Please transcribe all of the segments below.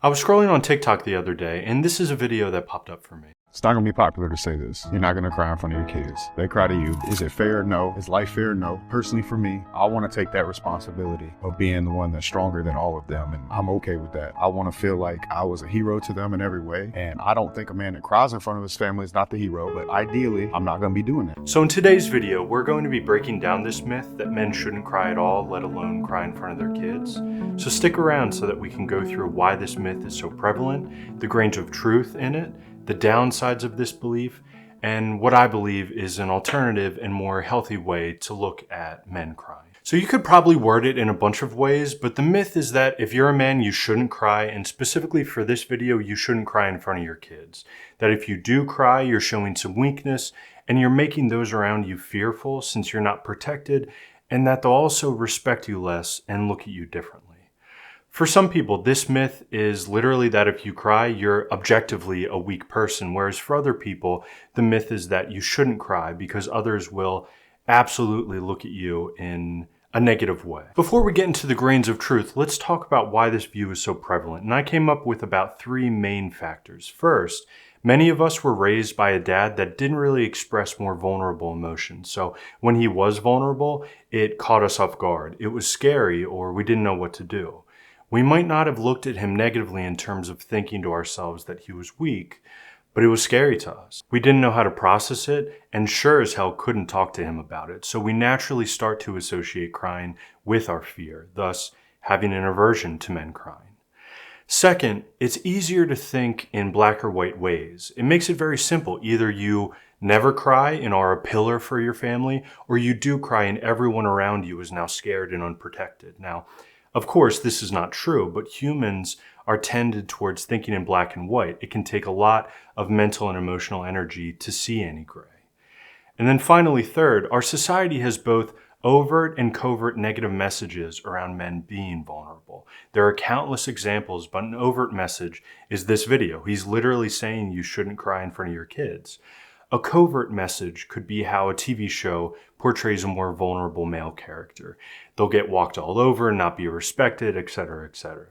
I was scrolling on TikTok the other day, and this is a video that popped up for me. It's not gonna be popular to say this. You're not gonna cry in front of your kids. They cry to you. Is it fair? No. Is life fair? No. Personally for me, I wanna take that responsibility of being the one that's stronger than all of them, and I'm okay with that. I wanna feel like I was a hero to them in every way, and I don't think a man that cries in front of his family is not the hero, but ideally, I'm not gonna be doing that. So in today's video, we're going to be breaking down this myth that men shouldn't cry at all, let alone cry in front of their kids. So stick around so that we can go through why this myth is so prevalent, the grains of truth in it, the downsides of this belief, and what I believe is an alternative and more healthy way to look at men crying. So you could probably word it in a bunch of ways, but the myth is that if you're a man, you shouldn't cry, and specifically for this video, you shouldn't cry in front of your kids. That if you do cry, you're showing some weakness, and you're making those around you fearful since you're not protected, and that they'll also respect you less and look at you differently. For some people, this myth is literally that if you cry, you're objectively a weak person, whereas for other people, the myth is that you shouldn't cry because others will absolutely look at you in a negative way. Before we get into the grains of truth, let's talk about why this view is so prevalent. And I came up with about 3 main factors. First, many of us were raised by a dad that didn't really express more vulnerable emotions. So when he was vulnerable, it caught us off guard. It was scary, or we didn't know what to do. We might not have looked at him negatively in terms of thinking to ourselves that he was weak, but it was scary to us. We didn't know how to process it, and sure as hell couldn't talk to him about it. So we naturally start to associate crying with our fear, thus having an aversion to men crying. Second, it's easier to think in black or white ways. It makes it very simple. Either you never cry and are a pillar for your family, or you do cry and everyone around you is now scared and unprotected. Now, of course, this is not true, but humans are tended towards thinking in black and white. It can take a lot of mental and emotional energy to see any gray. And then finally, third, our society has both overt and covert negative messages around men being vulnerable. There are countless examples, but an overt message is this video. He's literally saying you shouldn't cry in front of your kids. A covert message could be how a TV show portrays a more vulnerable male character. They'll get walked all over, not be respected, etc., etc.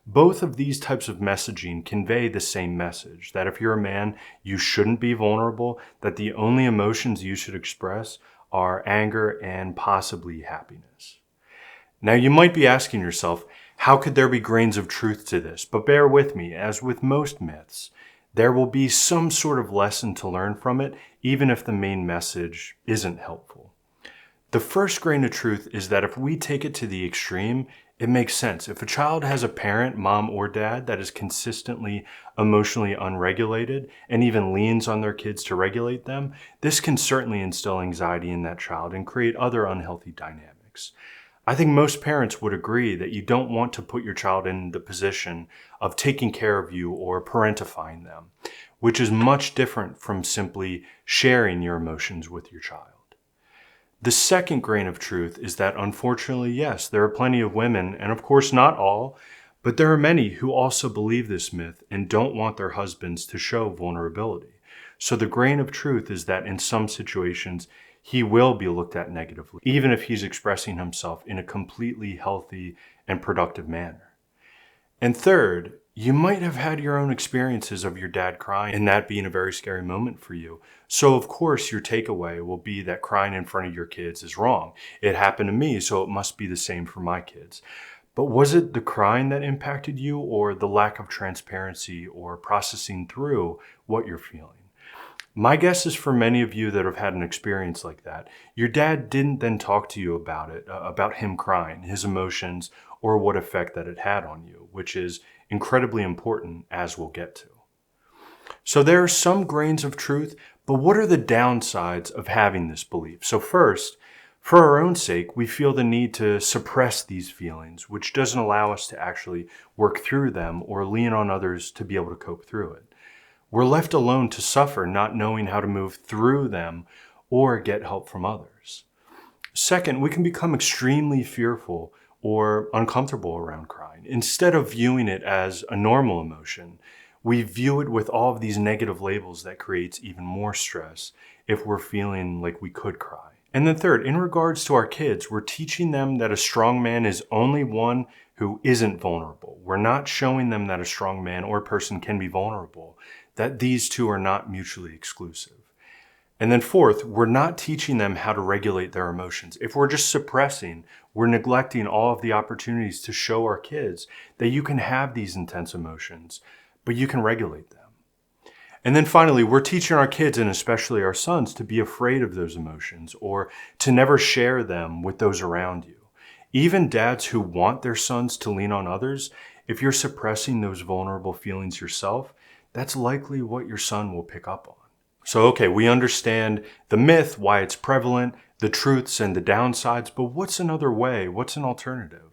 Both of these types of messaging convey the same message, that if you're a man, you shouldn't be vulnerable, that the only emotions you should express are anger and possibly happiness. Now you might be asking yourself, how could there be grains of truth to this? But bear with me, as with most myths, there will be some sort of lesson to learn from it, even if the main message isn't helpful. The first grain of truth is that if we take it to the extreme, it makes sense. If a child has a parent, mom or dad, that is consistently emotionally unregulated and even leans on their kids to regulate them, this can certainly instill anxiety in that child and create other unhealthy dynamics. I think most parents would agree that you don't want to put your child in the position of taking care of you or parentifying them, which is much different from simply sharing your emotions with your child. The second grain of truth is that unfortunately, yes, there are plenty of women, and of course not all, but there are many who also believe this myth and don't want their husbands to show vulnerability. So the grain of truth is that in some situations, he will be looked at negatively, even if he's expressing himself in a completely healthy and productive manner. And third, you might have had your own experiences of your dad crying and that being a very scary moment for you. So of course your takeaway will be that crying in front of your kids is wrong. It happened to me, so it must be the same for my kids. But was it the crying that impacted you, or the lack of transparency or processing through what you're feeling? My guess is for many of you that have had an experience like that, your dad didn't then talk to you about it, about him crying, his emotions, or what effect that it had on you, which is incredibly important, as we'll get to. So there are some grains of truth, but what are the downsides of having this belief? So first, for our own sake, we feel the need to suppress these feelings, which doesn't allow us to actually work through them or lean on others to be able to cope through it. We're left alone to suffer, not knowing how to move through them or get help from others. Second, we can become extremely fearful or uncomfortable around crying. Instead of viewing it as a normal emotion, we view it with all of these negative labels that creates even more stress if we're feeling like we could cry. And then third, in regards to our kids, we're teaching them that a strong man is only one who isn't vulnerable. We're not showing them that a strong man or person can be vulnerable, that these two are not mutually exclusive. And then fourth, we're not teaching them how to regulate their emotions. If we're just suppressing, we're neglecting all of the opportunities to show our kids that you can have these intense emotions, but you can regulate them. And then finally, we're teaching our kids, and especially our sons, to be afraid of those emotions or to never share them with those around you. Even dads who want their sons to lean on others, if you're suppressing those vulnerable feelings yourself, that's likely what your son will pick up on. So, okay, we understand the myth, why it's prevalent, the truths and the downsides, but what's another way? What's an alternative?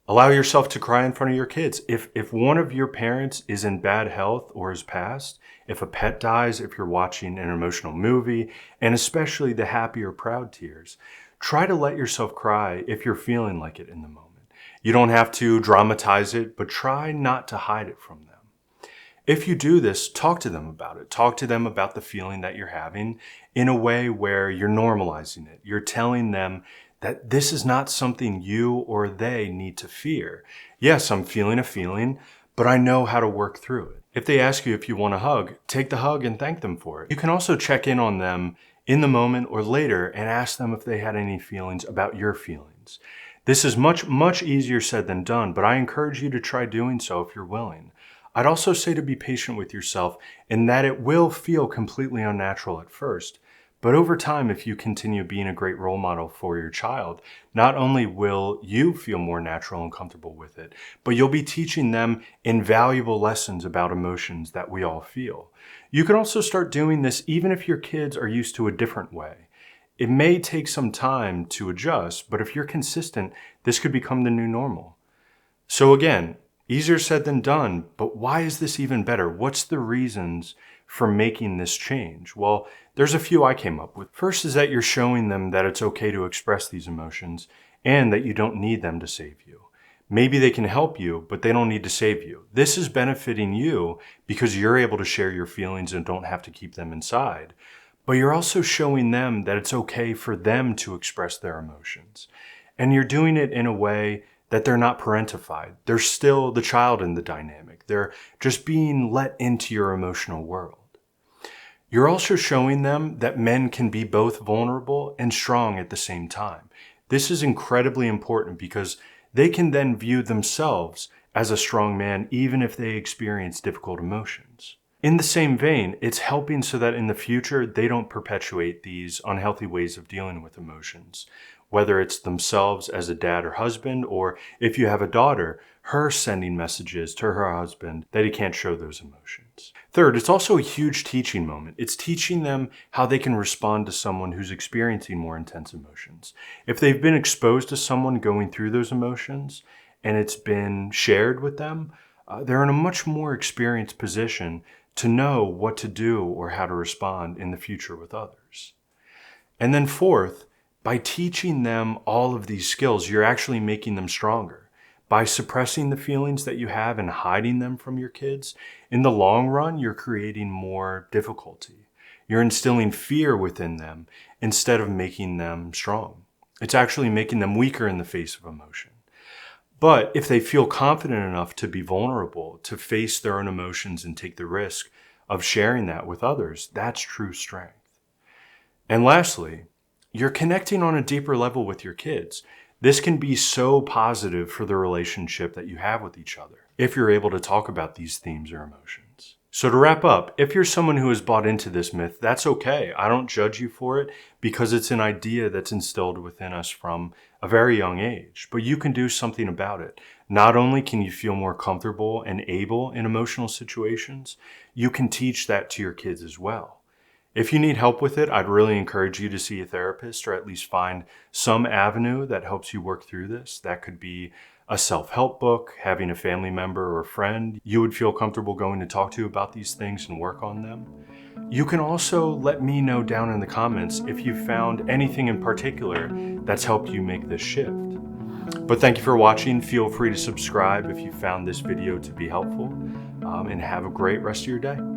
Allow yourself to cry in front of your kids. If one of your parents is in bad health or has passed, if a pet dies, if you're watching an emotional movie, and especially the happy or proud tears, try to let yourself cry if you're feeling like it in the moment. You don't have to dramatize it, but try not to hide it from them. If you do this, talk to them about it. Talk to them about the feeling that you're having in a way where you're normalizing it. You're telling them that this is not something you or they need to fear. Yes, I'm feeling a feeling, but I know how to work through it. If they ask you if you want a hug, take the hug and thank them for it. You can also check in on them in the moment or later and ask them if they had any feelings about your feelings. This is much easier said than done, but I encourage you to try doing so if you're willing. I'd also say to be patient with yourself in that it will feel completely unnatural at first. But over time, if you continue being a great role model for your child, not only will you feel more natural and comfortable with it, but you'll be teaching them invaluable lessons about emotions that we all feel. You can also start doing this even if your kids are used to a different way. It may take some time to adjust, but if you're consistent, this could become the new normal. So again, easier said than done, but why is this even better? What's the reasons for making this change? Well, there's a few I came up with. First is that you're showing them that it's okay to express these emotions and that you don't need them to save you. Maybe they can help you, but they don't need to save you. This is benefiting you because you're able to share your feelings and don't have to keep them inside. But you're also showing them that it's okay for them to express their emotions. And you're doing it in a way that they're not parentified. They're still the child in the dynamic. They're just being let into your emotional world. You're also showing them that men can be both vulnerable and strong at the same time. This is incredibly important because they can then view themselves as a strong man even if they experience difficult emotions. In the same vein, it's helping so that in the future they don't perpetuate these unhealthy ways of dealing with emotions. Whether it's themselves as a dad or husband, or if you have a daughter, her sending messages to her husband that he can't show those emotions. Third, it's also a huge teaching moment. It's teaching them how they can respond to someone who's experiencing more intense emotions. If they've been exposed to someone going through those emotions and it's been shared with them, they're in a much more experienced position to know what to do or how to respond in the future with others. And then fourth, by teaching them all of these skills, you're actually making them stronger. By suppressing the feelings that you have and hiding them from your kids, in the long run, you're creating more difficulty. You're instilling fear within them instead of making them strong. It's actually making them weaker in the face of emotion. But if they feel confident enough to be vulnerable, to face their own emotions and take the risk of sharing that with others, that's true strength. And lastly, you're connecting on a deeper level with your kids. This can be so positive for the relationship that you have with each other if you're able to talk about these themes or emotions. So to wrap up, if you're someone who has bought into this myth, that's okay. I don't judge you for it because it's an idea that's instilled within us from a very young age, but you can do something about it. Not only can you feel more comfortable and able in emotional situations, you can teach that to your kids as well. If you need help with it, I'd really encourage you to see a therapist or at least find some avenue that helps you work through this. That could be a self-help book, having a family member or friend you would feel comfortable going to talk to about these things and work on them. You can also let me know down in the comments if you found anything in particular that's helped you make this shift. But thank you for watching. Feel free to subscribe if you found this video to be helpful, and have a great rest of your day.